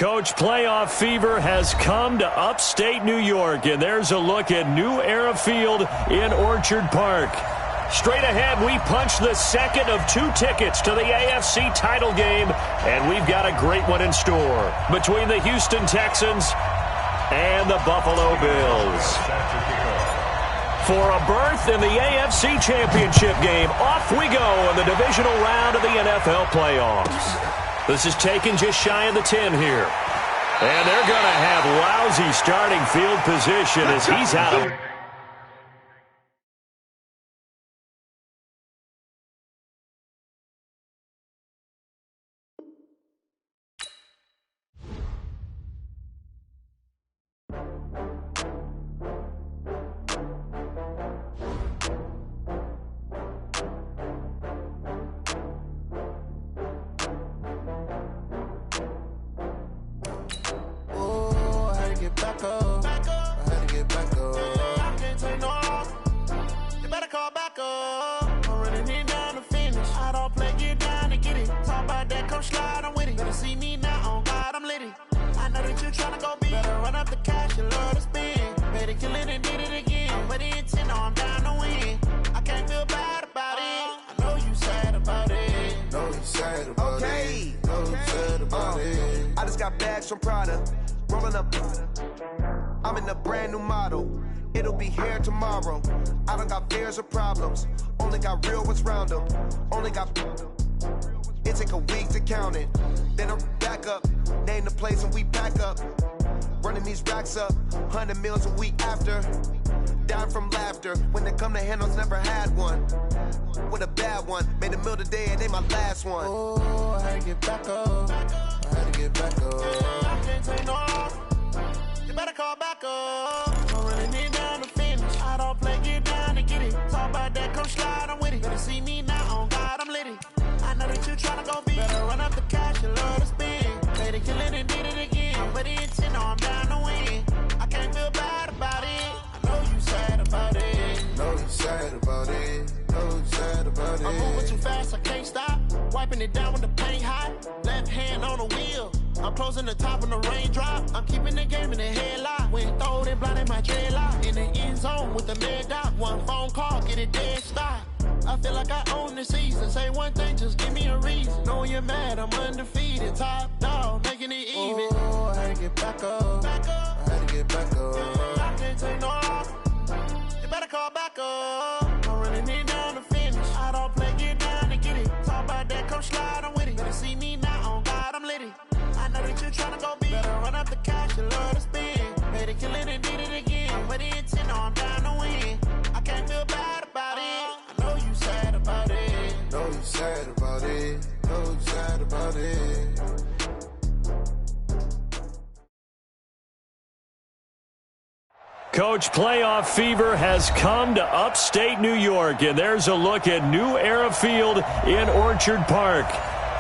Coach, playoff fever has come to upstate New York, and there's a look at New Era Field in Orchard Park. Straight ahead, we punch the second of 2 tickets to the AFC title game, and we've got a great one in store between the Houston Texans and the Buffalo Bills. For a berth in the AFC Championship game, off we go in the divisional round of the NFL playoffs. This is taken just shy of the 10 here. And they're going to have lousy starting field position as he's out of... I'm in a brand new model. It'll be here tomorrow. I don't got fears or problems. Only got real ones round them. Only got... It take a week to count it. Then I'm back up. Name the place and we pack up. Running these racks up. 100 meals a week after. Down from laughter. When they come to handles, never had one. With a bad one. Made a meal today and they my last one. Oh, I had to get back up. I had to get back up. I can't take no off. You better call back up. I'm running it down to finish. I don't play, get down and get it. Talk about that, come slide, I'm with it. Better see me now, on God, I'm litty. I know that you tryna go big. Better run up the cash, you love to spend. Played it, kill it, and did it again. But the intent, no, I'm down to win. I can't feel bad about it. I know you sad about it. Know you sad about it. Know you sad about it. I'm moving too fast, I can't stop. Wiping it down with the paint hot. Left hand on the wheel. I'm closing the top when the raindrop. I'm keeping the game in the headlock. When throwed it, blinded my dreadlock. In the end zone with the mad dot. One phone call, get it dead stop. I feel like I own the season. Say one thing, just give me a reason. Knowing you're mad, I'm undefeated. Top dog, making it even. Oh, I had to get back up. I had to get back up. I can't take no off. You better call back up. I'm running it down to finish. I don't play, get down and get it. Talk about that, come slide, I'm with it. Better see me now, on God, I'm litty. I know that you tryna go big. Better run up the cash, you love to spend. Made it, kill it, and did it again. But the intent, no, I'm down to win. I can't feel bad about it. I know you sad about it. Know you sad about it. Know you sad about it. Coach, playoff fever has come to upstate New York, and there's a look at New Era Field in Orchard Park.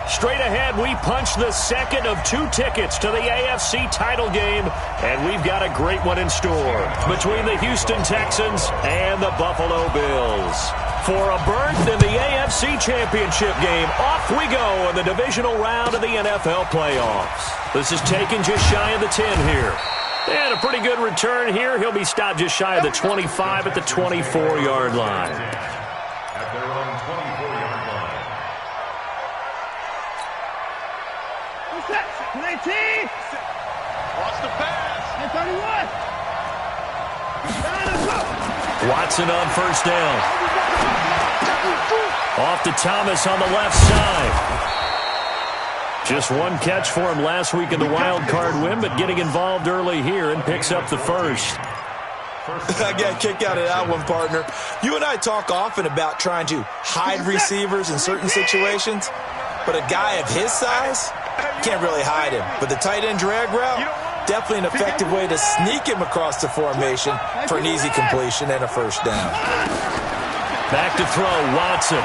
Straight ahead, we punch the second of 2 tickets to the AFC title game, and we've got a great one in store between the Houston Texans and the Buffalo Bills. For a berth in the AFC Championship game, off we go in the divisional round of the NFL playoffs. This is taken just shy of the 10 here. And a pretty good return here. He'll be stopped just shy of the 25 at the 24-yard line. At their own 24-yard line. 19. Lost the pass. 31. Watson on first down. Off to Thomas on the left side. Just one catch for him last week in the wild card win, but getting involved early here and picks up the first. I got a kick out of that one, partner. You and I talk often about trying to hide receivers in certain situations, but a guy of his size can't really hide him. But the tight end drag route, definitely an effective way to sneak him across the formation for an easy completion and a first down. Back to throw, Watson.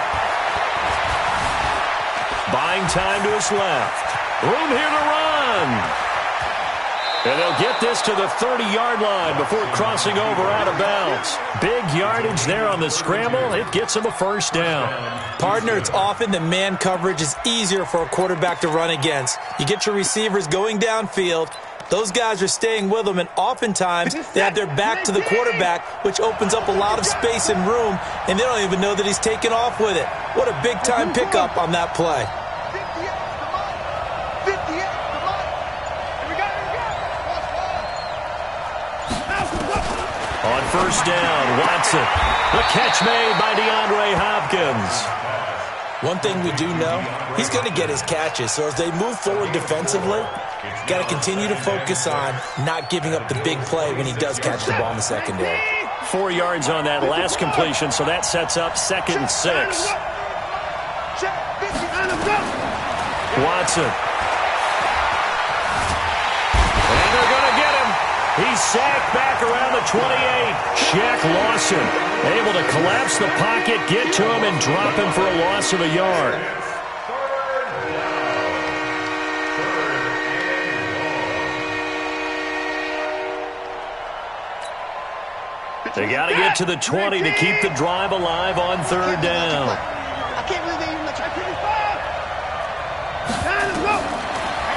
Buying time to his left. Room here to run. And they'll get this to the 30-yard line before crossing over out of bounds. Big yardage there on the scramble. It gets them a first down. Partner, it's often that man coverage is easier for a quarterback to run against. You get your receivers going downfield. Those guys are staying with them, and oftentimes they have their back to the quarterback, which opens up a lot of space and room, and they don't even know that he's taken off with it. What a big-time pickup on that play. On first down, Watson. The catch made by DeAndre Hopkins. One thing we do know, he's going to get his catches. So as they move forward defensively, got to continue to focus on not giving up the big play when he does catch the ball in the secondary. 4 yards on that last completion, so that sets up 2nd and 6. Watson. And they're going to get him. He's sacked back around the 28. Shaq Lawson able to collapse the pocket, get to him, and drop him for a loss of a yard. They got to get to the 20 to keep the drive alive on 3rd down. I can't believe they even let you finish fire.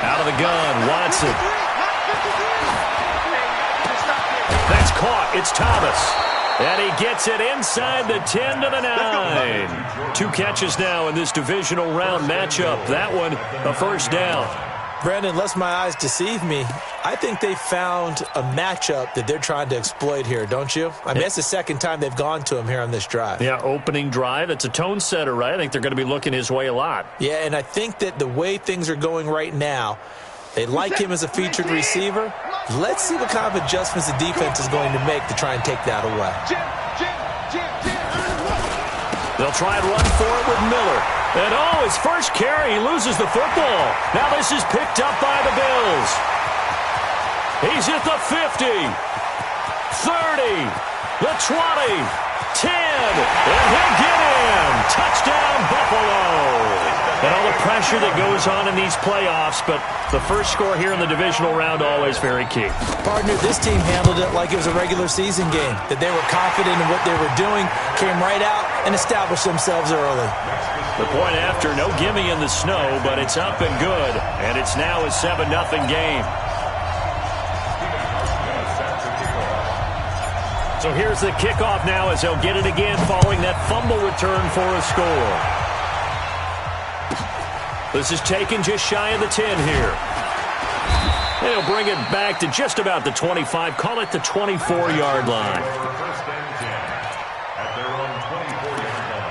Out of the gun, Watson. That's caught. It's Thomas. And he gets it inside the 10 to the 9. 2 catches now in this divisional round matchup. That one, a first down. Brandon, lest my eyes deceive me, I think they found a matchup that they're trying to exploit here, don't you? I mean, it's the second time they've gone to him here on this drive. Yeah, opening drive. It's a tone setter, right? I think they're going to be looking his way a lot. Yeah, and I think that the way things are going right now, they like him as a featured receiver. Let's see what kind of adjustments the defense is going to make to try and take that away. They'll try and run for it with Miller. And his first carry, he loses the football. Now this is picked up by the Bills. He's at the 50, 30, the 20, 10, and he'll get in. Touchdown, Buffalo. And all the pressure that goes on in these playoffs, but the first score here in the divisional round always very key. Partner, this team handled it like it was a regular season game, that they were confident in what they were doing, came right out and established themselves early. The point after, no gimme in the snow, but it's up and good, and it's now a 7-0 game. So here's the kickoff now as they'll get it again following that fumble return for a score. This is taken just shy of the 10 here. And he'll bring it back to just about the 25. Call it the 24-yard line. First and 10 at their own 24-yard line.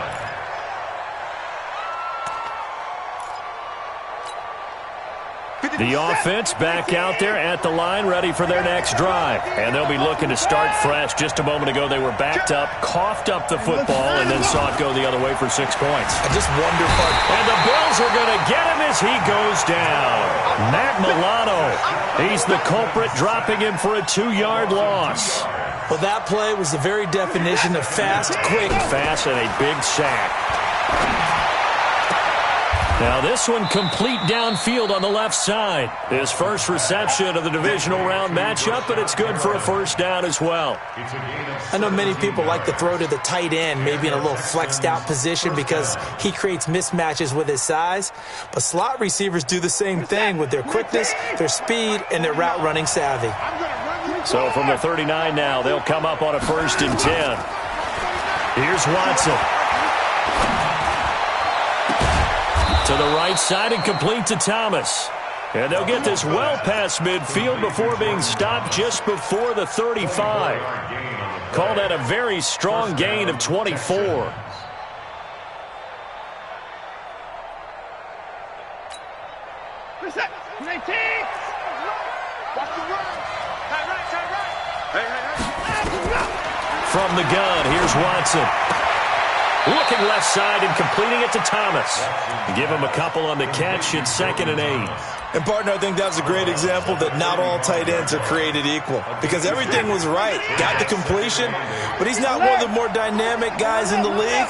The offense back out there at the line, ready for their next drive. And they'll be looking to start fresh. Just a moment ago, they were backed up, coughed up the football, and then saw it go the other way for 6 points. I just wonder, and the Bills are going to get him as he goes down. Matt Milano, he's the culprit, dropping him for a 2-yard loss. Well, that play was the very definition of fast, quick. Fast and a big sack. Now this one complete downfield on the left side. His first reception of the divisional round matchup, but it's good for a first down as well. I know many people like to throw to the tight end, maybe in a little flexed out position because he creates mismatches with his size. But slot receivers do the same thing with their quickness, their speed, and their route running savvy. So from the 39 now, they'll come up on a 1st and 10. Here's Watson. To the right side and complete to Thomas. And they'll get this well past midfield before being stopped just before the 35. Call that a very strong gain of 24. From the gun, here's Watson. Looking left side and completing it to Thomas. Give him a couple on the catch. It's 2nd and 8. And, partner, I think that's a great example that not all tight ends are created equal because everything was right. Got the completion, but he's not one of the more dynamic guys in the league.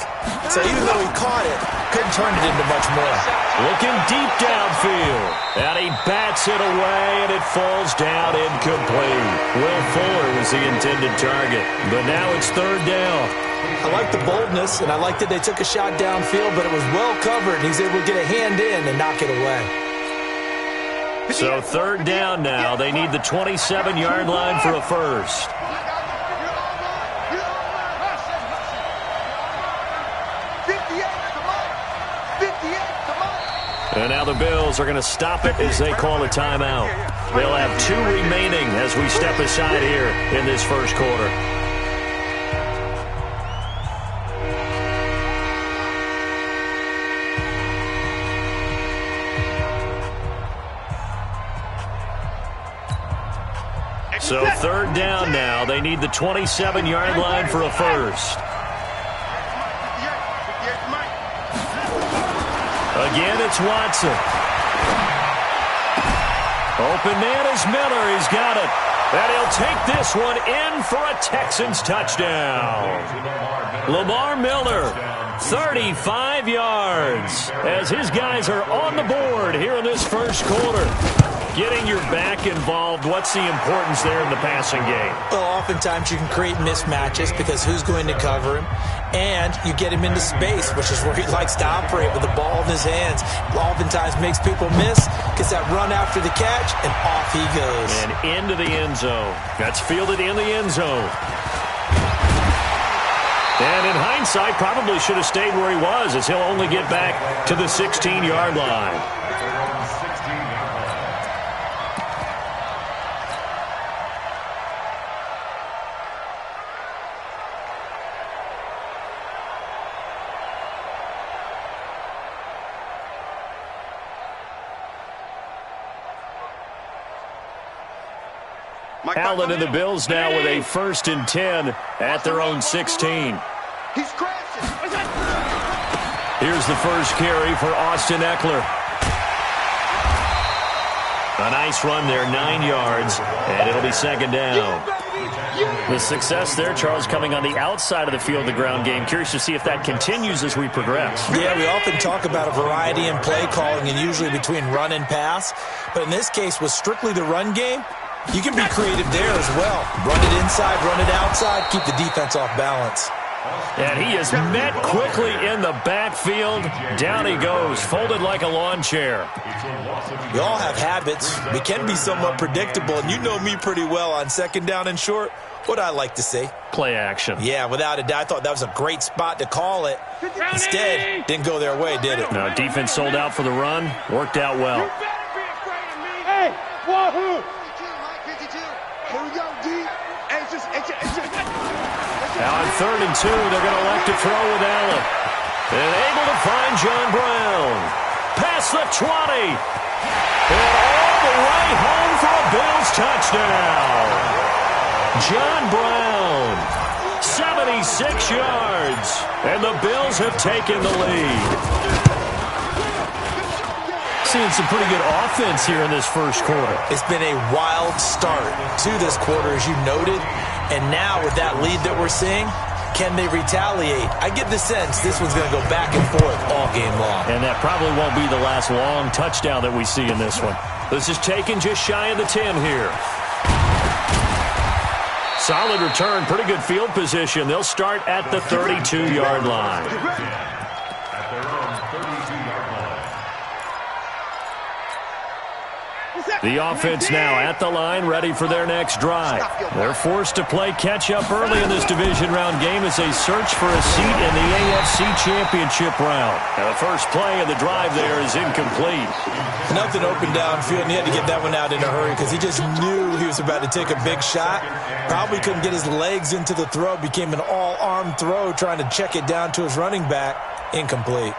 So even though he caught it, Couldn't turn it into much more. Looking deep downfield. And he bats it away, and it falls down incomplete. Will Fuller was the intended target, but now it's third down. I like the boldness, and I like that they took a shot downfield, but it was well covered. He's able to get a hand in and knock it away. So third down now. They need the 27-yard line for a first. And now the Bills are going to stop it as they call a timeout. They'll have 2 remaining as we step aside here in this first quarter. So third down now. They need the 27-yard line for a first. Again, it's Watson. Open man is Miller. He's got it. And he'll take this one in for a Texans touchdown. Lamar Miller, 35 yards, as his guys are on the board here in this first quarter. Getting your back involved, what's the importance there in the passing game? Well, oftentimes you can create mismatches because who's going to cover him? And you get him into space, which is where he likes to operate with the ball in his hands. Oftentimes makes people miss, gets that run after the catch, and off he goes. And into the end zone. That's fielded in the end zone. And in hindsight, probably should have stayed where he was, as he'll only get back to the 16-yard line. Allen and the Bills now with a 1st and 10 at their own 16. He's crashing. Here's the first carry for Austin Eckler. A nice run there, 9 yards, and it'll be second down. The success there, Charles, coming on the outside of the field, the ground game. Curious to see if that continues as we progress. Yeah, we often talk about a variety in play calling and usually between run and pass. But in this case, with strictly the run game, you can be creative there as well. Run it inside, run it outside, keep the defense off balance. And he is met quickly in the backfield. Down he goes, folded like a lawn chair. We all have habits. We can be somewhat predictable, and you know me pretty well on second down and short. What I like to say? Play action. Yeah, without a doubt. I thought that was a great spot to call it. Instead, didn't go their way, did it? No, defense sold out for the run. Worked out well. Hey, wahoo! Here we go, D. It's just. Now on 3rd and 2, they're going to elect to throw with Allen. And able to find John Brown. Past the 20. And all the way home for a Bills touchdown. John Brown, 76 yards. And the Bills have taken the lead. Seeing some pretty good offense here in this first quarter. It's been a wild start to this quarter, as you noted. And now with that lead that we're seeing, can they retaliate? I get the sense this one's going to go back and forth all game long. And that probably won't be the last long touchdown that we see in this one. This is taken just shy of the 10 here. Solid return, pretty good field position. They'll start at the 32-yard line. The offense now at the line, ready for their next drive. They're forced to play catch-up early in this division round game as they search for a seat in the AFC Championship round. And the first play of the drive there is incomplete. Nothing open downfield, and he had to get that one out in a hurry because he just knew he was about to take a big shot. Probably couldn't get his legs into the throw. Became an all-arm throw, trying to check it down to his running back. Incomplete.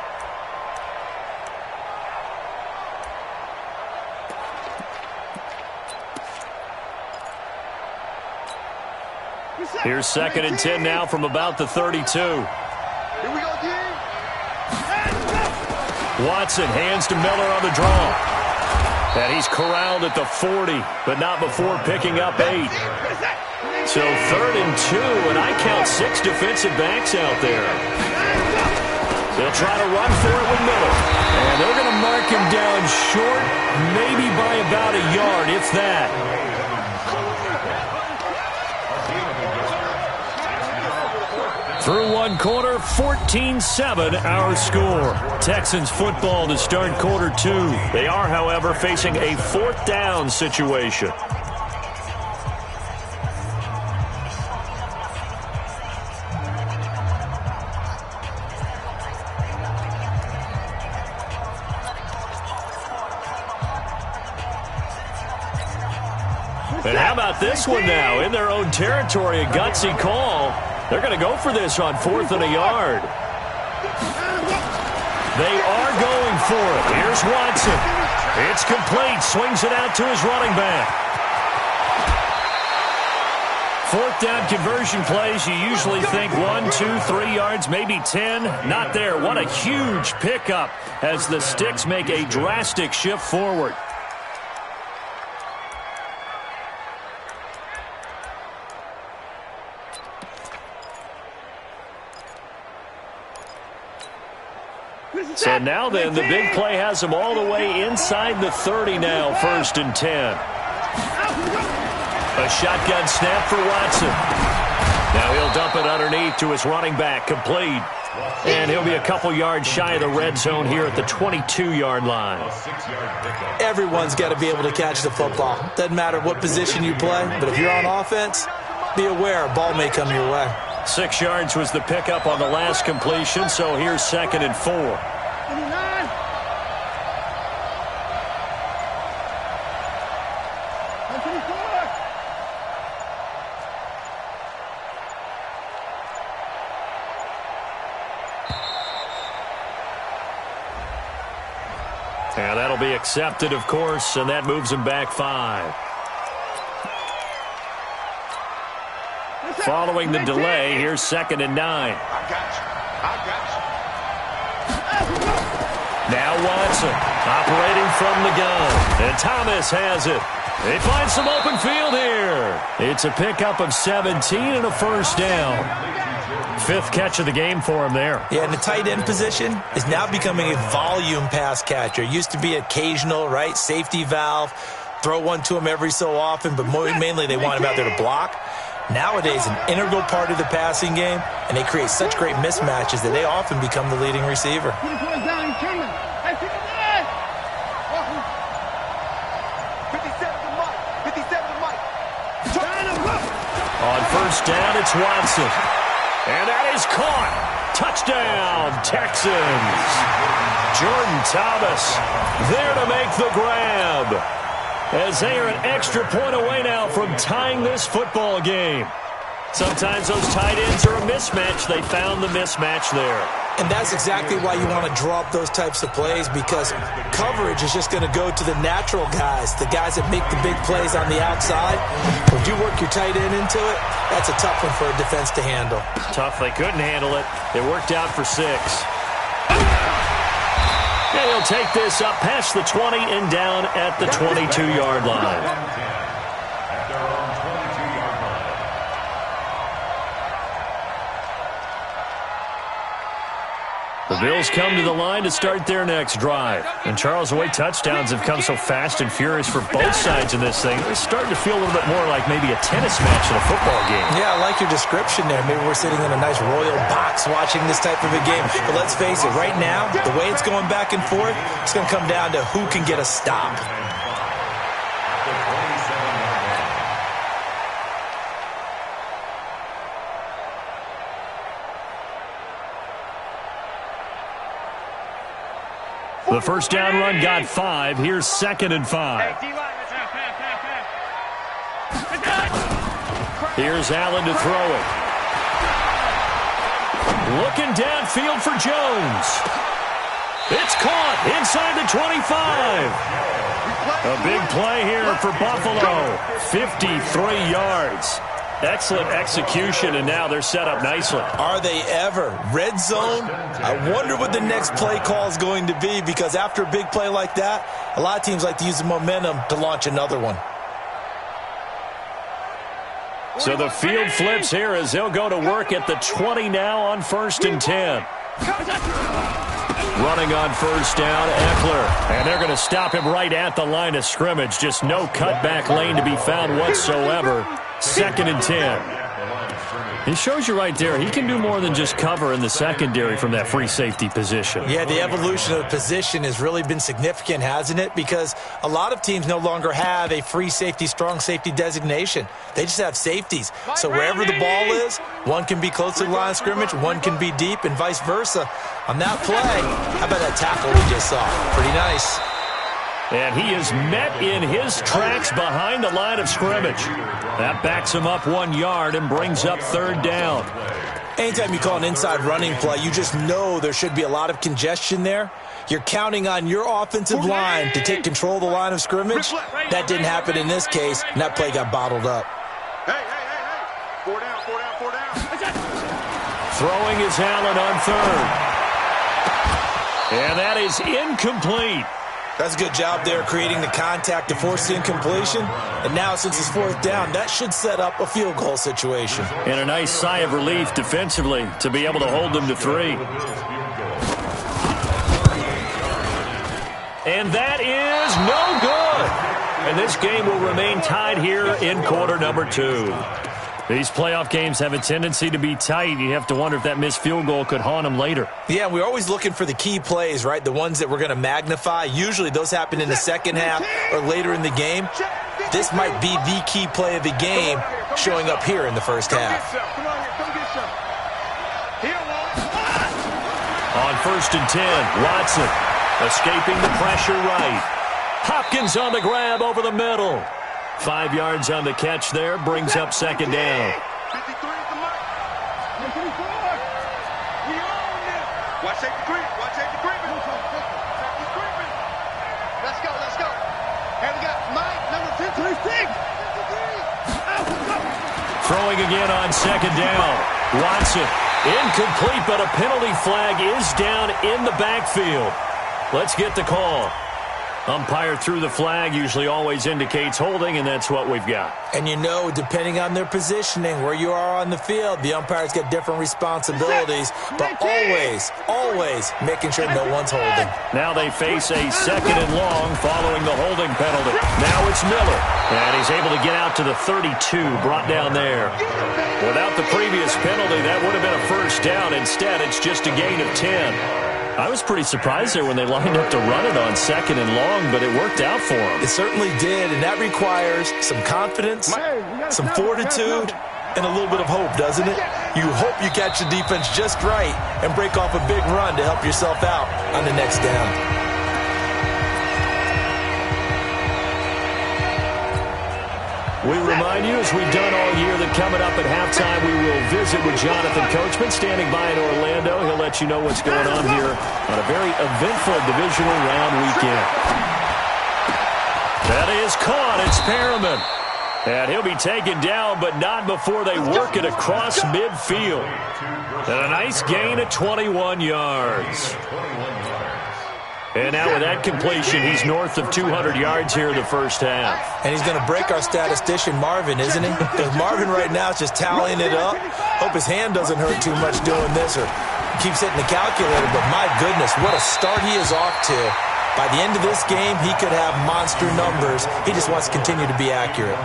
Here's 2nd and 10 now from about the 32. Here we go, D. Watson hands to Miller on the draw. And he's corralled at the 40, but not before picking up 8. So 3rd and 2, and I count 6 defensive backs out there. They'll try to run for it with Miller. And they're going to mark him down short, maybe by about a yard, if that. Through one quarter, 14-7 our score. Texans football to start quarter two. They are, however, facing a fourth down situation. And how about this one now? In their own territory, a gutsy call. They're going to go for this on 4th and a yard. They are going for it. Here's Watson. It's complete. Swings it out to his running back. 4th down conversion plays, you usually think 1, 2, 3 yards, maybe 10. Not there. What a huge pickup as the Sticks make a drastic shift forward. So now then, the big play has them all the way inside the 30 now, 1st and 10. A shotgun snap for Watson. Now he'll dump it underneath to his running back, complete. And he'll be a couple yards shy of the red zone here at the 22-yard line. Everyone's got to be able to catch the football. Doesn't matter what position you play, but if you're on offense, be aware a ball may come your way. 6 yards was the pickup on the last completion, so here's 2nd and 4. And that'll be accepted, of course, and that moves him back 5. Following the delay, here's 2nd and 9. I got you. Now Watson operating from the gun. And Thomas has it. They find some open field here. It's a pickup of 17 and a 1st down. 5th catch of the game for him there. Yeah, and the tight end position is now becoming a volume pass catcher. Used to be occasional, right? Safety valve. Throw one to him every so often, but mainly they want him out there to block. Nowadays, an integral part of the passing game, and they create such great mismatches that they often become the leading receiver. On 1st down, it's Watson. And that is caught. Touchdown, Texans. Jordan Thomas there to make the grab, as they are an extra point away now from tying this football game. Sometimes those tight ends are a mismatch. They found the mismatch there. And that's exactly why you want to draw up those types of plays, because coverage is just going to go to the natural guys, the guys that make the big plays on the outside. When you work your tight end into it, that's a tough one for a defense to handle. Tough. They couldn't handle it. It worked out for 6. And he'll take this up past the 20 and down at the 22-yard line. The Bills come to the line to start their next drive. And, Charles, the way touchdowns have come so fast and furious for both sides of this thing, it's starting to feel a little bit more like maybe a tennis match in a football game. Yeah, I like your description there. Maybe we're sitting in a nice royal box watching this type of a game. But let's face it, right now, the way it's going back and forth, it's going to come down to who can get a stop. The 1st down run got 5. Here's 2nd and 5. Here's Allen to throw it. Looking downfield for Jones. It's caught inside the 25. A big play here for Buffalo. 53 yards. Excellent execution, and now they're set up nicely. Are they ever? Red zone? I wonder what the next play call is going to be, because after a big play like that, a lot of teams like to use the momentum to launch another one. So the field flips here as they'll go to work at the 20 now on 1st and 10. Running on first down, Eckler. And they're going to stop him right at the line of scrimmage. Just no cutback lane to be found whatsoever. 2nd and 10. He shows you right there, he can do more than just cover in the secondary from that free safety position. Yeah, the evolution of the position has really been significant, hasn't it? Because a lot of teams no longer have a free safety, strong safety designation. They just have safeties. So wherever the ball is, one can be close to the line of scrimmage, one can be deep, and vice versa. On that play, how about that tackle we just saw? Pretty nice. And he is met in his tracks behind the line of scrimmage. That backs him up 1 yard and brings up 3rd down. Anytime you call an inside running play, you just know there should be a lot of congestion there. You're counting on your offensive line to take control of the line of scrimmage. That didn't happen in this case, and that play got bottled up. Hey. 4 down. Throwing is Allen on 3rd. And that is incomplete. That's a good job there creating the contact to force the incompletion. And now since it's 4th down, that should set up a field goal situation. And a nice sigh of relief defensively to be able to hold them to 3. And that is no good. And this game will remain tied here in quarter number 2. These playoff games have a tendency to be tight. You have to wonder if that missed field goal could haunt them later. Yeah, we're always looking for the key plays, right? The ones that we're going to magnify. Usually those happen in the second half or later in the game. This might be the key play of the game showing up here in the first half. On 1st and 10, Watson escaping the pressure right. Hopkins on the grab over the middle. 5 yards on the catch there, brings up 2nd down. 53 is the mark. 54. We own it. Watch safety creeping. Let's go. And we got Mike, number 56. Throwing again on 2nd down. Watson, incomplete, but a penalty flag is down in the backfield. Let's get the call. Umpire threw the flag, usually always indicates holding, and that's what we've got. And you know, depending on their positioning, where you are on the field, the umpires get different responsibilities, but always making sure no one's holding. Now they face a 2nd and long following the holding penalty. Now it's Miller, and he's able to get out to the 32, brought down there. Without the previous penalty, that would have been a 1st down. Instead, it's just a gain of 10. I was pretty surprised there when they lined up to run it on 2nd and long, but it worked out for them. It certainly did, and that requires some confidence, some fortitude, and a little bit of hope, doesn't it? You hope you catch the defense just right and break off a big run to help yourself out on the next down. We remind you, as we've done all year, that coming up at halftime, we will visit with Jonathan Coachman, standing by in Orlando. He'll let you know what's going on here on a very eventful divisional round weekend. That is caught. It's Perriman. And he'll be taken down, but not before they work it across midfield. And a nice gain of 21 yards. And now with that completion, he's north of 200 yards here in the first half. And he's going to break our statistician, Marvin, isn't he? Because Marvin right now is just tallying it up. Hope his hand doesn't hurt too much doing this or keeps hitting the calculator. But my goodness, what a start he is off to. By the end of this game, he could have monster numbers. He just wants to continue to be accurate.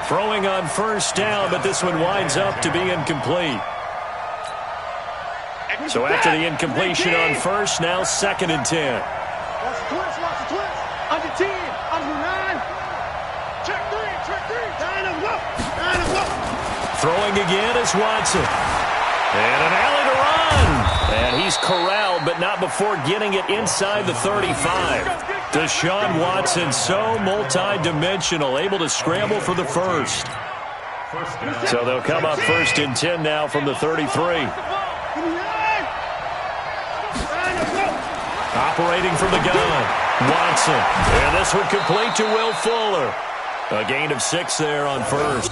Throwing on 1st down, but this one winds up to be incomplete. So after the incompletion on 1st, now 2nd and 10. Watch the twist. Under 10, under 9. Check 3. Line him up. Throwing again is Watson. And an alley to run. And he's corralled, but not before getting it inside the 35. Deshaun Watson, so multi-dimensional, able to scramble for the 1st. So they'll come up 1st and 10 now from the 33. Operating from the gun, Watson. And this one complete to Will Fuller. A gain of 6 there on 1st.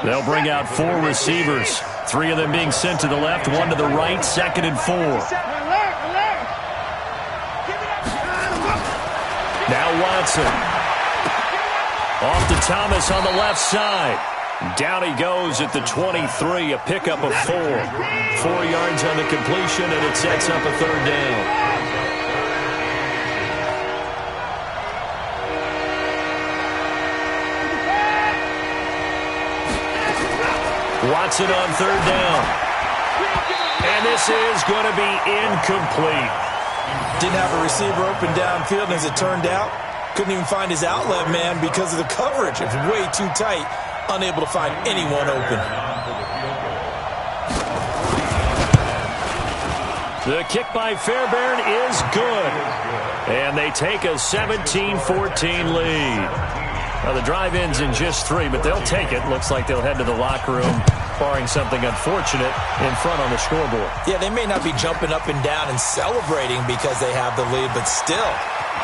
They'll bring out 4 receivers. 3 of them being sent to the left, 1 to the right, 2nd and 4. Now Watson. Off to Thomas on the left side. Down he goes at the 23, a pickup of 4. 4 yards on the completion, and it sets up a 3rd down. Watson on 3rd down. And this is going to be incomplete. Didn't have a receiver open downfield, and as it turned out, couldn't even find his outlet man because of the coverage. It was way too tight, unable to find anyone open. The kick by Fairbairn is good. And they take a 17-14 lead. Now, the drive ends in just 3, but they'll take it. Looks like they'll head to the locker room, barring something unfortunate, in front on the scoreboard. Yeah, they may not be jumping up and down and celebrating because they have the lead, but still,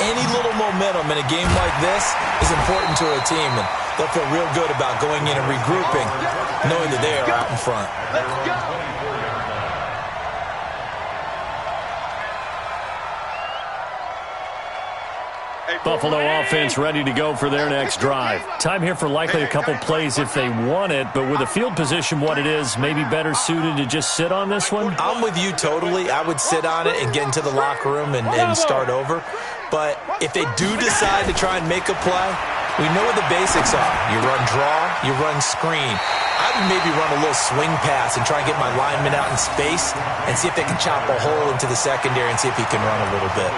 any little momentum in a game like this is important to a team, and they'll feel real good about going in and regrouping, knowing that they are out in front. Let's go. Buffalo offense ready to go for their next drive. Time here for likely a couple plays if they want it, but with the field position what it is, maybe better suited to just sit on this one? I'm with you totally. I would sit on it and get into the locker room and start over. But if they do decide to try and make a play, we know what the basics are. You run draw, you run screen. I would maybe run a little swing pass and try and get my lineman out in space and see if they can chop a hole into the secondary and see if he can run a little bit.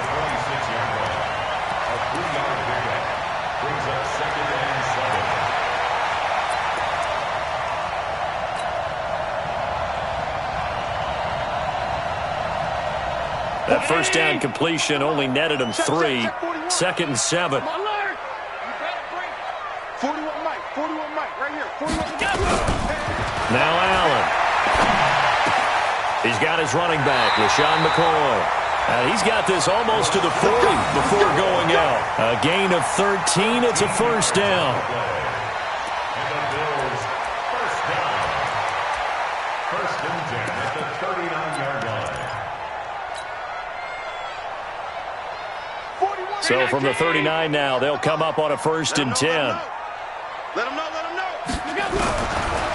That first down completion only netted him 3. 2nd and 7. 41 Mike, 41 Mike, right here. 41 Now Allen. He's got his running back, LaShawn McCoy. And he's got this almost to the 40 before going out. A gain of 13. It's a first down. First and 10 at the 39-yard line. So from the 39 now, they'll come up on a 1st and 10. Let him know.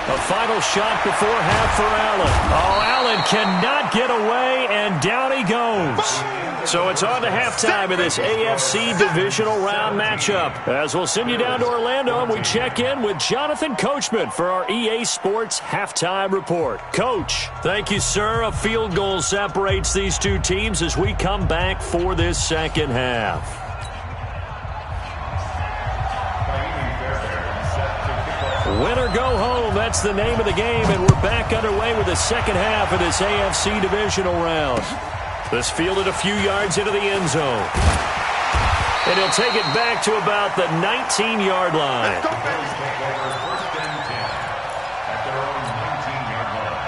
A final shot before half for Allen. Oh, Allen cannot get away, and down he goes. So it's on to halftime of this AFC Divisional Round matchup. As we'll send you down to Orlando, and we check in with Jonathan Coachman for our EA Sports Halftime Report. Coach, thank you, sir. A field goal separates these two teams as we come back for this second half. Win or go home, that's the name of the game, and we're back underway with the second half of this AFC Divisional Round. This fielded a few yards into the end zone. And he'll take it back to about the 19-yard line. First and 10 at their own 19-yard line.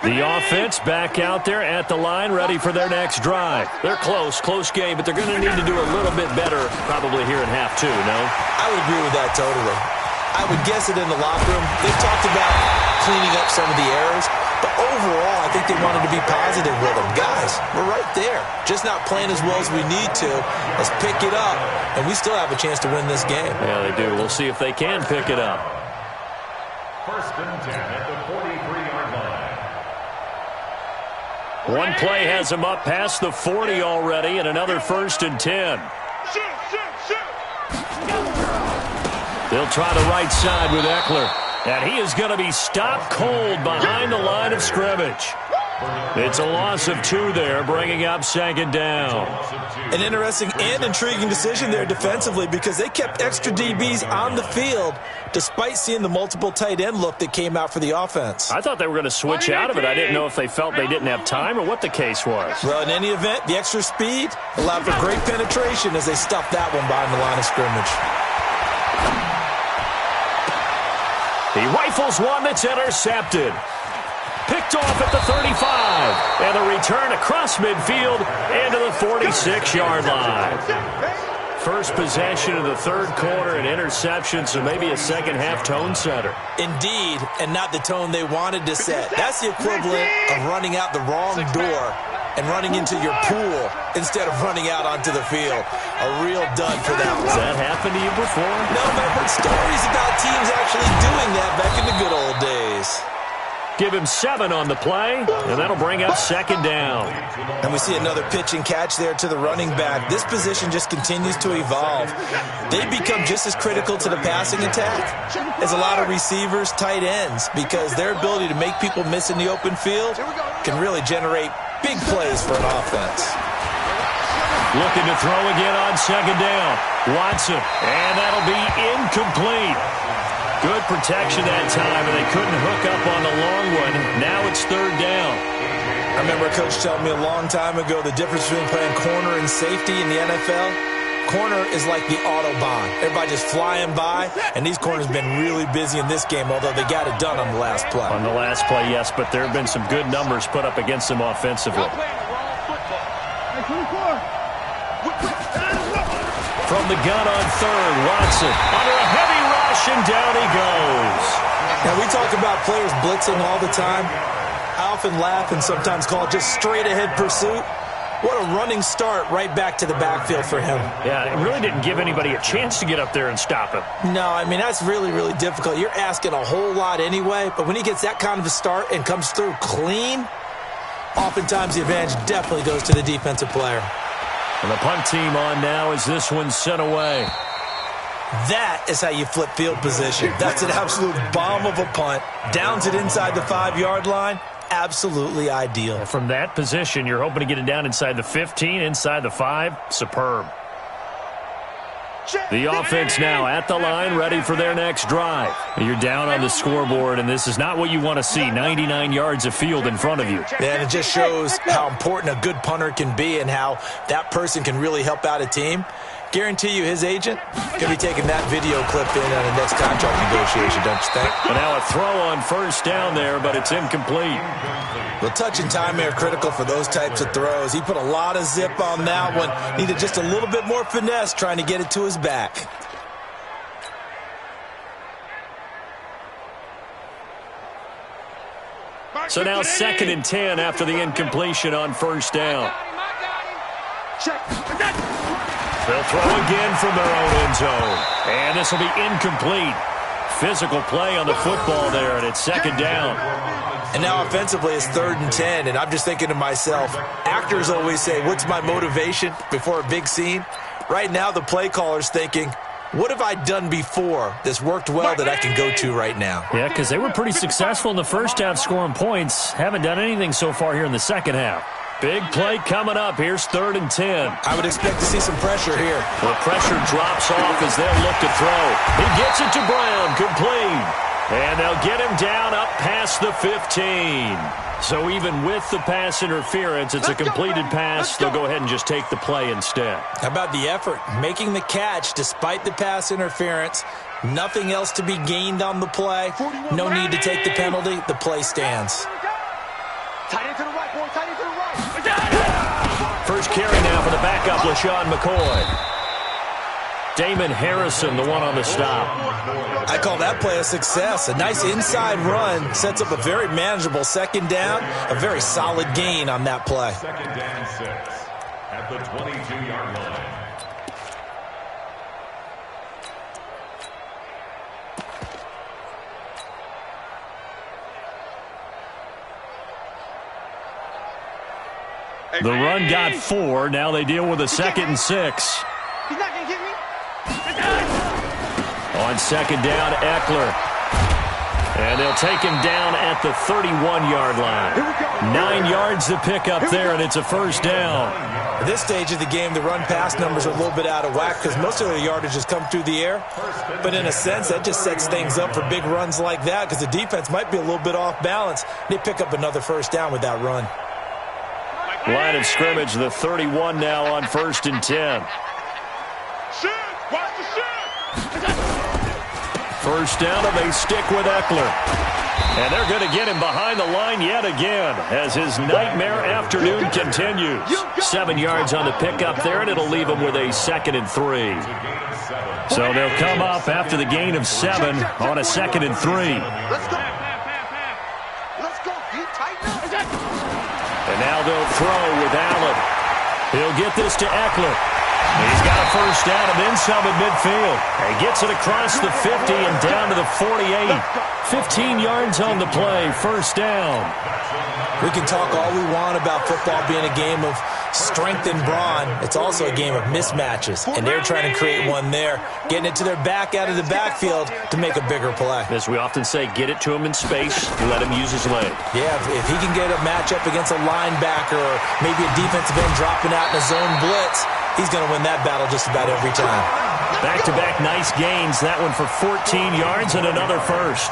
The offense back out there at the line, ready for their next drive. They're close game, but they're going to need to do a little bit better probably here in half 2, no? I would agree with that totally. I would guess it in the locker room. They've talked about cleaning up some of the errors, but overall, I think they wanted to be positive with them. Guys, we're right there. Just not playing as well as we need to. Let's pick it up, and we still have a chance to win this game. Yeah, they do. We'll see if they can pick it up. First and 10 at the 43-yard line. One play has him up past the 40 already, and another 1st and 10. They'll try the right side with Eckler. And he is going to be stopped cold behind the line of scrimmage. It's a loss of 2 there, bringing up 2nd down. An interesting and intriguing decision there defensively because they kept extra DBs on the field despite seeing the multiple tight end look that came out for the offense. I thought they were going to switch out of it. I didn't know if they felt they didn't have time or what the case was. Well, in any event, the extra speed allowed for great penetration as they stuffed that one behind the line of scrimmage. He rifles one that's intercepted. Picked off at the 35. And the return across midfield and to the 46-yard line. First possession of the third quarter, an interception, so maybe a second-half tone setter. Indeed, and not the tone they wanted to set. That's the equivalent of running out the wrong door and running into your pool instead of running out onto the field. A real dud for that one. Has that happened to you before? No, but I've heard stories about teams actually doing that back in the good old days. Give him 7 on the play, and that'll bring up second down. And we see another pitch and catch there to the running back. This position just continues to evolve. They become just as critical to the passing attack as a lot of receivers, tight ends, because their ability to make people miss in the open field can really generate big plays for an offense. Looking to throw again on second down. Watson, and that'll be incomplete. Good protection that time, and they couldn't hook up on the long one. Now it's third down. I remember a coach telling me a long time ago the difference between playing corner and safety in the NFL. Corner is like the Autobahn. Everybody just flying by, and these corners have been really busy in this game, although they got it done on the last play. On the last play, yes, but there have been some good numbers put up against them offensively. From the gun on third, Watson under a heavy rush, and down he goes. Now, we talk about players blitzing all the time. I often laugh and sometimes call it just straight-ahead pursuit. What a running start right back to the backfield for him. Yeah, it really didn't give anybody a chance to get up there and stop him. No, I mean, that's really, really difficult. You're asking a whole lot anyway, but when he gets that kind of a start and comes through clean, oftentimes the advantage definitely goes to the defensive player. And the punt team on now as this one's sent away. That is how you flip field position. That's an absolute bomb of a punt. Downs it inside the 5-yard line. Absolutely ideal. From that position, you're hoping to get it down inside the 15, inside the 5. Superb. The offense now at the line, ready for their next drive. You're down on the scoreboard, and this is not what you want to see. 99 yards of field in front of you. Yeah, and it just shows how important a good punter can be and how that person can really help out a team. Guarantee you his agent going to be taking that video clip in on the next contract negotiation, don't you think? But now a throw on first down there, but it's incomplete. Well, touch and timing are critical for those types of throws. He put a lot of zip on that one. Needed just a little bit more finesse trying to get it to his back. So now 2nd and 10 after the incompletion on first down. They'll throw again from their own end zone. And this will be incomplete. Physical play on the football there, and it's 2nd down. And now offensively it's 3rd and 10, and I'm just thinking to myself, actors always say, what's my motivation before a big scene? Right now the play caller's thinking, what have I done before that's worked well that I can go to right now? Yeah, because they were pretty successful in the first half scoring points. Haven't done anything so far here in the second half. Big play coming up. Here's 3rd and 10. I would expect to see some pressure here. The pressure drops off as they'll look to throw. He gets it to Brown, complete. And they'll get him down up past the 15. So even with the pass interference, it's a completed pass. They'll go ahead and just take the play instead. How about the effort? Making the catch despite the pass interference. Nothing else to be gained on the play. No need to take the penalty. The play stands. Tight end to the right, boy. Tight end to the right. First carry now for the backup, LaShawn McCoy. Damon Harrison, the one on the stop. I call that play a success. A nice inside run sets up a very manageable 2nd down. A very solid gain on that play. 2nd down 6 at the 22-yard line. The run got 4. Now they deal with a 2nd and 6. He's not going to get me. On 2nd down, Eckler. And they'll take him down at the 31-yard line. 9 yards to pick up there, and it's a first down. At this stage of the game, the run-pass numbers are a little bit out of whack because most of their yardage has come through the air. But in a sense, that just sets things up for big runs like that because the defense might be a little bit off balance. They pick up another first down with that run. Line of scrimmage, the 31 now on 1st and 10. First down, and they stick with Eckler. And they're going to get him behind the line yet again as his nightmare afternoon continues. 7 yards on the pickup there, and it'll leave him with a 2nd and 3. So they'll come up after the gain of 7 on a 2nd and 3. And now they'll throw with Allen. He'll get this to Eckler. He's got a first down and then some at midfield. He gets it across the 50 and down to the 48. 15 yards on the play, first down. We can talk all we want about football being a game of strength and brawn. It's also a game of mismatches, and they're trying to create one there, getting it to their back out of the backfield to make a bigger play. As we often say, get it to him in space, let him use his leg. Yeah, if he can get a matchup against a linebacker or maybe a defensive end dropping out in a zone blitz, he's going to win that battle just about every time. Back-to-back nice gains. That one for 14 yards and another first.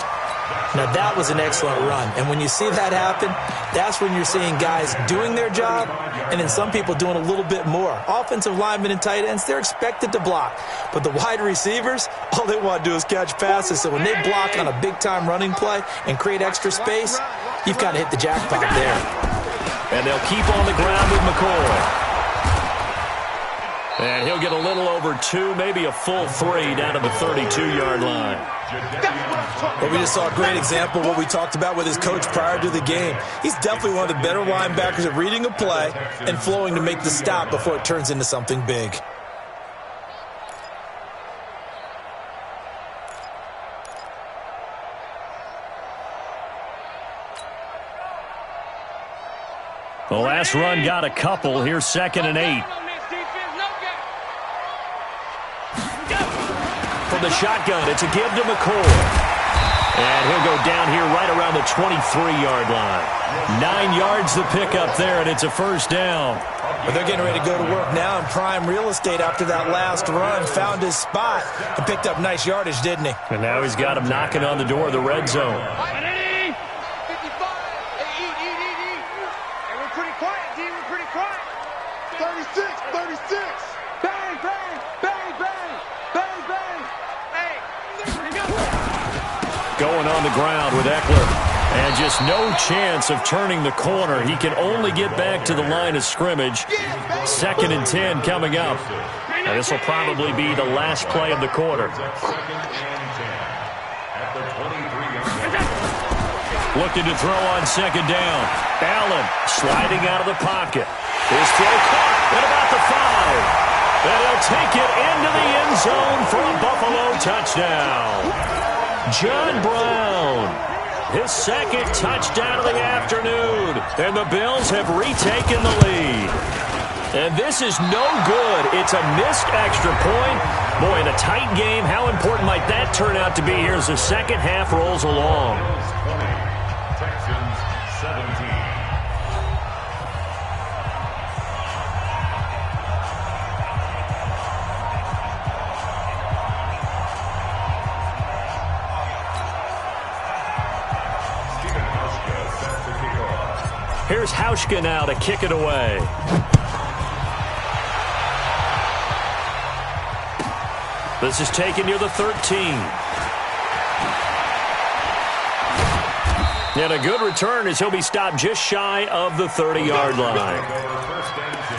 Now, that was an excellent run. And when you see that happen, that's when you're seeing guys doing their job and then some people doing a little bit more. Offensive linemen and tight ends, they're expected to block. But the wide receivers, all they want to do is catch passes. So when they block on a big-time running play and create extra space, you've kind of hit the jackpot there. And they'll keep on the ground with McCoy. And he'll get a little over 2, maybe a full 3 down to the 32-yard line. Well, we just saw a great example of what we talked about with his coach prior to the game. He's definitely one of the better linebackers at reading a play and flowing to make the stop before it turns into something big. The last run got a couple. Here's 2nd and 8. From the shotgun, it's a give to McCoy. And he'll go down here right around the 23-yard line. 9 yards the pickup there, and it's a first down. But they're getting ready to go to work now in prime real estate after that last run. Found his spot and picked up nice yardage, didn't he? And now he's got him knocking on the door of the red zone. Hey, we're pretty quiet, D. We're pretty quiet. 36. Bang, bang, bang, bang, bang, bang. Hey, there we go. Going on the ground with Eckler. And just no chance of turning the corner. He can only get back to the line of scrimmage. 2nd and 10 coming up. And this will probably be the last play of the quarter. Looking to throw on 2nd down. Allen sliding out of the pocket. His throw caught at about the 5. And he'll take it into the end zone for a Buffalo touchdown. John Brown. His 2nd touchdown of the afternoon. And the Bills have retaken the lead. And this is no good. It's a missed extra point. Boy, in a tight game, how important might that turn out to be here as the second half rolls along? Texans 17. Here's Hauschka now to kick it away. This is taken near the 13. And a good return as he'll be stopped just shy of the 30-yard line. First and 10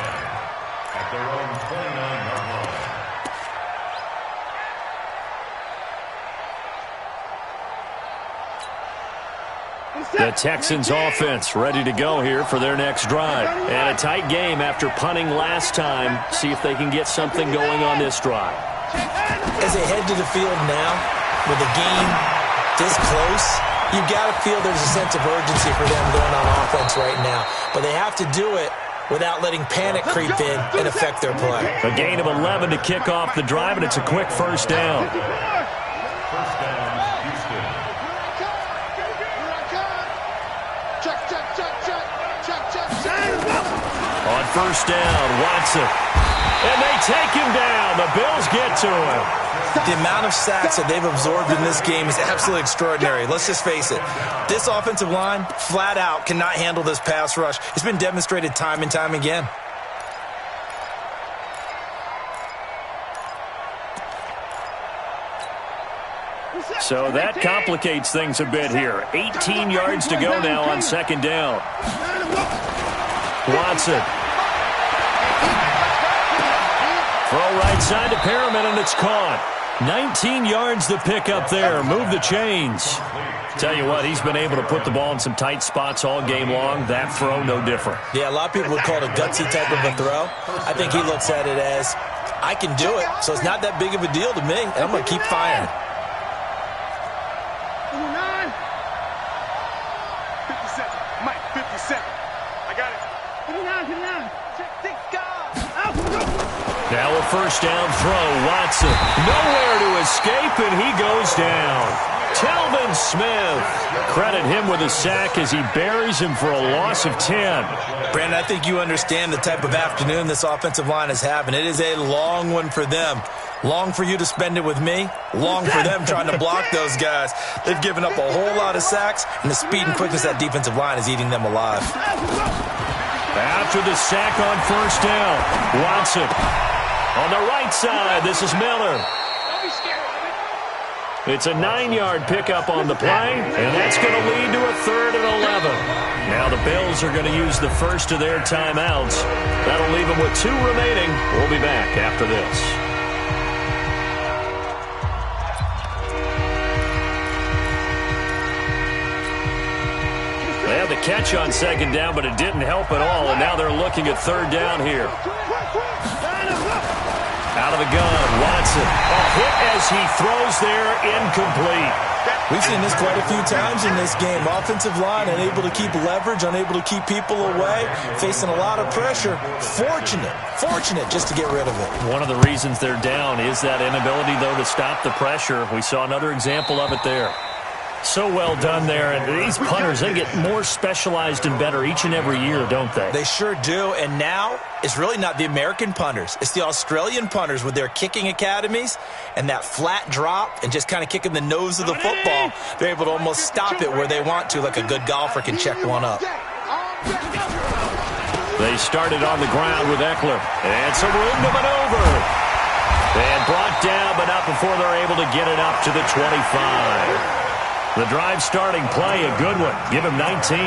at their own 29-yard line. The Texans offense ready to go here for their next drive. And a tight game after punting last time. See if they can get something going on this drive. As they head to the field now, with the game this close, you've got to feel there's a sense of urgency for them going on offense right now. But they have to do it without letting panic creep in and affect their play. A gain of 11 to kick off the drive, and it's a quick first down. First down, Houston. On first down, Watson. And they take him down. The Bills get to him. The amount of sacks that they've absorbed in this game is absolutely extraordinary. Let's just face it. This offensive line, flat out, cannot handle this pass rush. It's been demonstrated time and time again. So that complicates things a bit here. 18 yards to go now on second down. Watson. Throw right side to Perriman, and it's caught. 19 yards to pick up there. Move the chains. Tell you what, he's been able to put the ball in some tight spots all game long. That throw, no different. Yeah, a lot of people would call it a gutsy type of a throw. I think he looks at it as, I can do it, so it's not that big of a deal to me, and I'm going to keep firing. 57. Mike, 57. I got it. 59. Now a first down throw. Watson nowhere to escape, and he goes down. Telvin Smith. Credit him with a sack as he buries him for a loss of 10. Brandon, I think you understand the type of afternoon this offensive line is having. It is a long one for them. Long for you to spend it with me. Long for them trying to block those guys. They've given up a whole lot of sacks, and the speed and quickness of that defensive line is eating them alive. After the sack on first down, Watson. On the right side, this is Miller. It's a 9-yard pickup on the play, and that's going to lead to a 3rd and 11. Now the Bills are going to use the first of their timeouts. That'll leave them with 2 remaining. We'll be back after this. They had the catch on second down, but it didn't help at all, and now they're looking at 3rd down here. Out of the gun, Watson. A hit as he throws there, incomplete. We've seen this quite a few times in this game. Offensive line unable to keep leverage, unable to keep people away, facing a lot of pressure. Fortunate just to get rid of it. One of the reasons they're down is that inability, though, to stop the pressure. We saw another example of it there. So well done there. And these punters, they get more specialized and better each and every year, don't they? They sure do. And now it's really not the American punters. It's the Australian punters with their kicking academies and that flat drop and just kind of kicking the nose of the football. They're able to almost stop it where they want to, like a good golfer can check one up. They started on the ground with Eckler. And some room to maneuver. And brought down, but not before they're able to get it up to the 25. The drive starting play, a good one. Give him 19.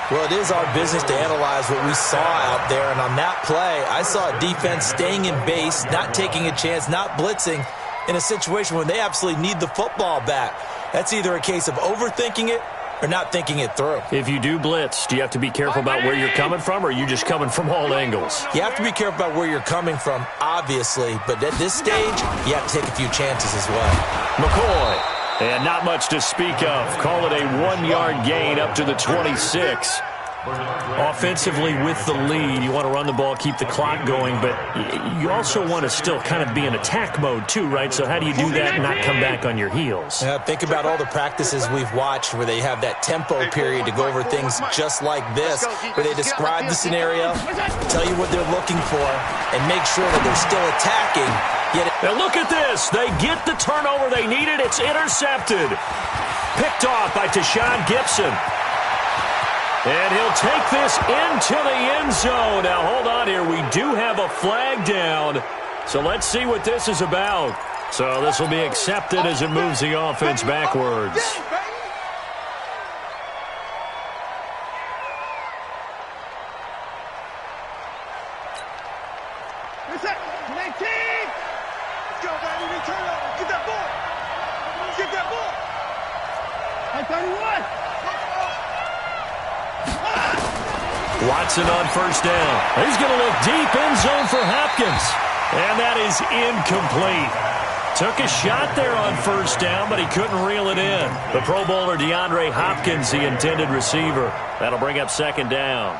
Well, it is our business to analyze what we saw out there. And on that play, I saw a defense staying in base, not taking a chance, not blitzing in a situation where they absolutely need the football back. That's either a case of overthinking it or not thinking it through. If you do blitz, do you have to be careful about where you're coming from, or are you just coming from all angles? You have to be careful about where you're coming from, obviously. But at this stage, you have to take a few chances as well. McCoy. And not much to speak of. Call it a 1-yard gain up to the 26. Offensively with the lead, you want to run the ball, keep the clock going, but you also want to still kind of be in attack mode too, right? So how do you do that and not come back on your heels? Think about all the practices we've watched where they have that tempo period to go over things just like this, where they describe the scenario, tell you what they're looking for, and make sure that they're still attacking. Now look at this. They get the turnover they needed. It's intercepted. Picked off by Tashawn Gibson. And he'll take this into the end zone. Now, hold on here. We do have a flag down. So let's see what this is about. So this will be accepted as it moves the offense backwards. Watson on first down. He's going to look deep end zone for Hopkins. And that is incomplete. Took a shot there on first down, but he couldn't reel it in. The Pro Bowler DeAndre Hopkins, the intended receiver. That'll bring up second down.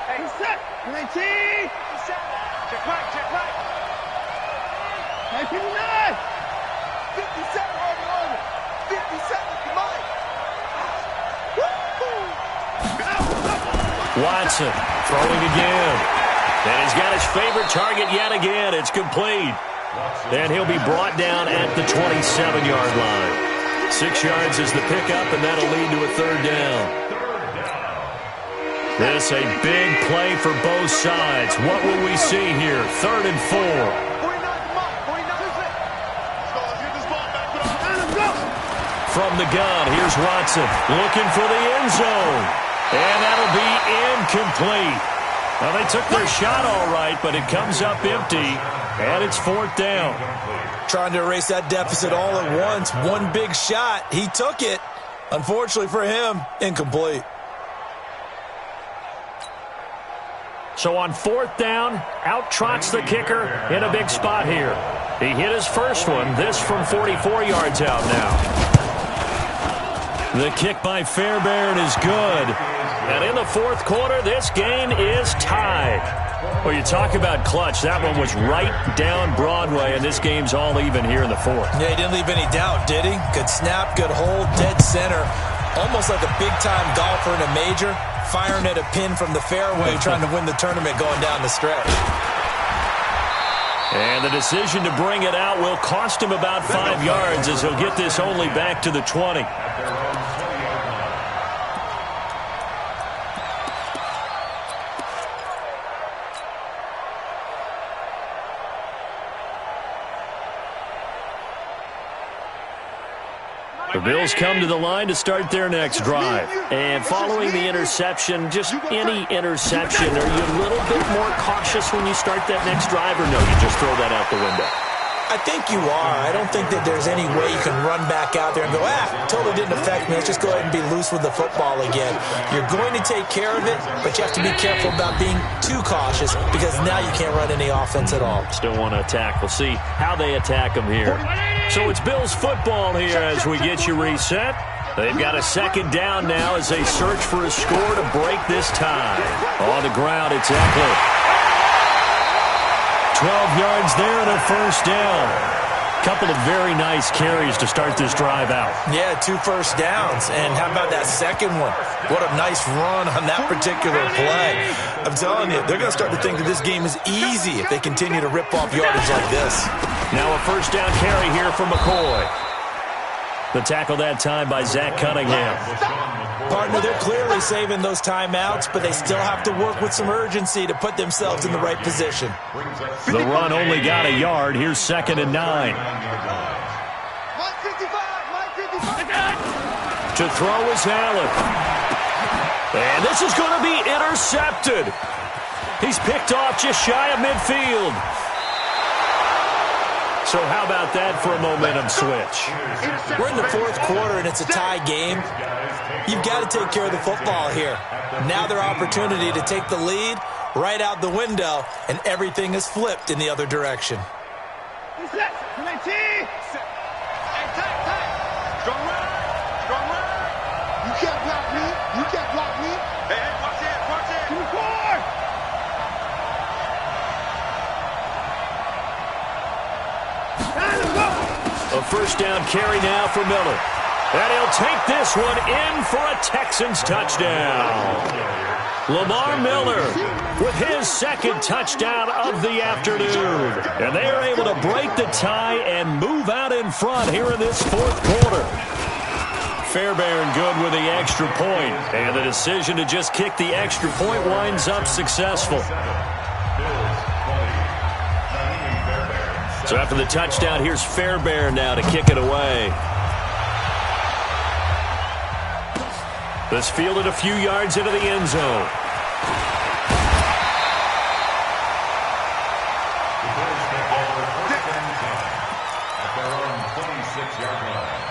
Hey, set. 19. Check right, check right. 59. 57 on it. 57, come on. Watson throwing again. And he's got his favorite target yet again. It's complete. And he'll be brought down at the 27-yard line. 6 yards is the pickup, and that'll lead to a third down. This a big play for both sides. What will we see here? 3rd and 4. From the gun, here's Watson looking for the end zone. And that'll be incomplete. Well, they took their shot all right, but it comes up empty, and it's 4th down. Trying to erase that deficit all at once. One big shot. He took it. Unfortunately for him, incomplete. So on 4th down, out trots the kicker in a big spot here. He hit his first one. This from 44 yards out now. The kick by Fairbairn is good. And in the 4th quarter, this game is tied. Well, you talk about clutch. That one was right down Broadway, and this game's all even here in the 4th. Yeah, he didn't leave any doubt, did he? Good snap, good hold, dead center. Almost like a big-time golfer in a major, firing at a pin from the fairway, trying to win the tournament going down the stretch. And the decision to bring it out will cost him about 5 yards as he'll get this only back to the 20. The Bills come to the line to start their next drive. And following the interception, just any interception, are you a little bit more cautious when you start that next drive, or no, you just throw that out the window? I think you are. I don't think that there's any way you can run back out there and go, totally didn't affect me. Let's just go ahead and be loose with the football again. You're going to take care of it, but you have to be careful about being too cautious because now you can't run any offense at all. Still want to attack. We'll see how they attack them here. So it's Bills football here as we get you reset. They've got a 2nd down now as they search for a score to break this tie. On the ground, it's Eckler. 12 yards there and a 1st down. Couple of very nice carries to start this drive out. Yeah, 2 first downs. And how about that second one? What a nice run on that particular play. I'm telling you, they're going to start to think that this game is easy if they continue to rip off yardage like this. Now a 1st down carry here from McCoy. The tackle that time by Zach Cunningham. Partner, they're clearly saving those timeouts, but they still have to work with some urgency to put themselves in the right position. The run only got a yard. Here's 2nd and 9. To throw is Allen. And this is going to be intercepted. He's picked off just shy of midfield. So how about that for a momentum switch? We're in the 4th quarter, and it's a tie game. You've got to take care of the football here. Now their opportunity to take the lead right out the window, and everything is flipped in the other direction. You can't block me. You can't block me. Hey, watch it, watch it. Give me 4. A 1st down carry now for Miller. And he'll take this one in for a Texans touchdown. Lamar Miller with his 2nd touchdown of the afternoon. And they are able to break the tie and move out in front here in this 4th quarter. Fairbairn good with the extra point. And the decision to just kick the extra point winds up successful. So after the touchdown, here's Fairbairn now to kick it away. This fielded a few yards into the end zone. At their own 26-yard line.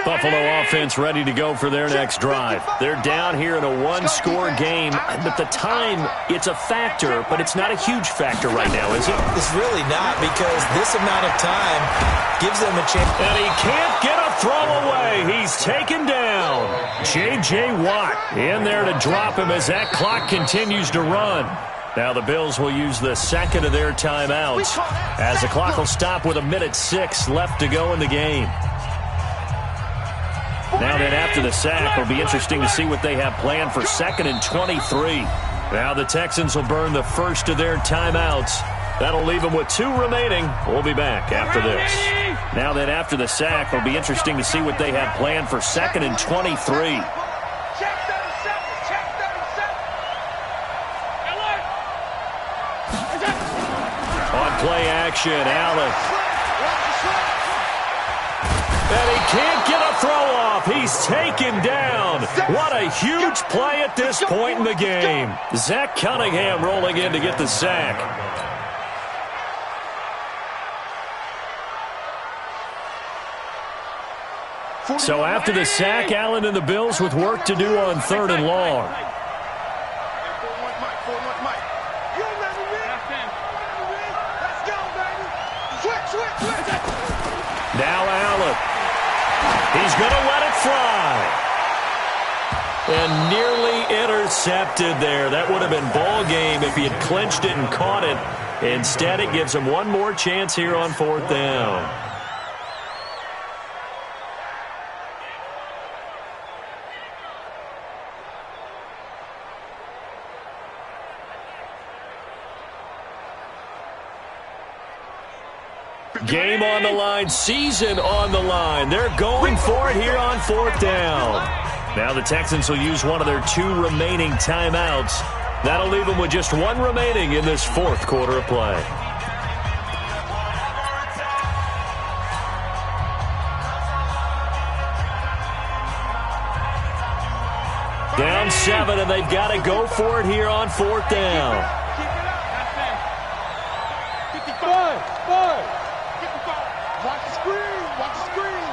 Buffalo offense ready to go for their next drive. They're down here in a 1-score game. At the time, it's a factor, but it's not a huge factor right now, is it? It's really not, because this amount of time gives them a chance. And he can't get a throw away. He's taken down. J.J. Watt in there to drop him as that clock continues to run. Now the Bills will use the 2nd of their timeouts as the clock will stop with 1:06 left to go in the game. Now then, after the sack, it'll be interesting to see what they have planned for 2nd and 23. Now the Texans will burn the first of their timeouts. That'll leave them with 2 remaining. We'll be back after this. Now then, after the sack, it'll be interesting to see what they have planned for 2nd and 23. Check 37. Check 37. On play action, Allen. And he can't get a throw off. He's taken down. What a huge play at this point in the game. Zach Cunningham rolling in to get the sack. So after the sack, Allen and the Bills with work to do on 3rd and long. Now Allen. He's going to let it fly. And nearly intercepted there. That would have been ball game if he had clinched it and caught it. Instead, it gives him one more chance here on 4th down. Game on the line, season on the line. They're going for it here on 4th down. Now the Texans will use one of their 2 remaining timeouts. That'll leave them with just 1 remaining in this 4th quarter of play. Down 7, and they've got to go for it here on 4th down. 55. Watch the screen. Watch the screen.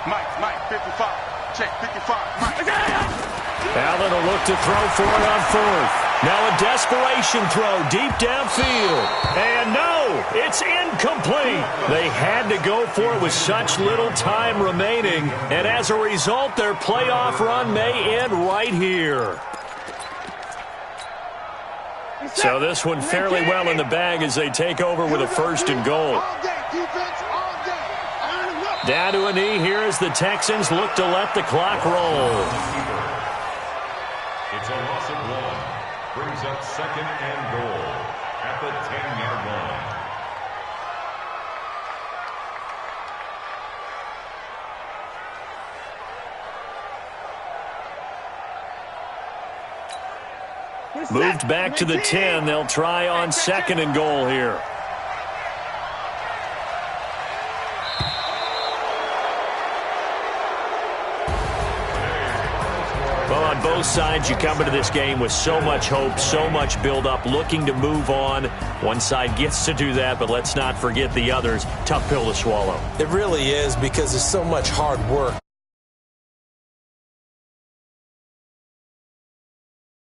Mike, 55. Check, 55. Mike. Allen will look to throw for it on 4th. Now a desperation throw deep downfield. And no, it's incomplete. They had to go for it with such little time remaining. And as a result, their playoff run may end right here. So this one fairly well in the bag as they take over with a 1st and goal. Down to a knee here as the Texans look to let the clock roll. It's a loss of 1. Brings up 2nd and goal at the 10-yard line. Moved back to the 10. They'll try on 2nd and goal here. Well, on both sides, you come into this game with so much hope, so much build-up, looking to move on. One side gets to do that, but let's not forget the others. Tough pill to swallow. It really is, because there's so much hard work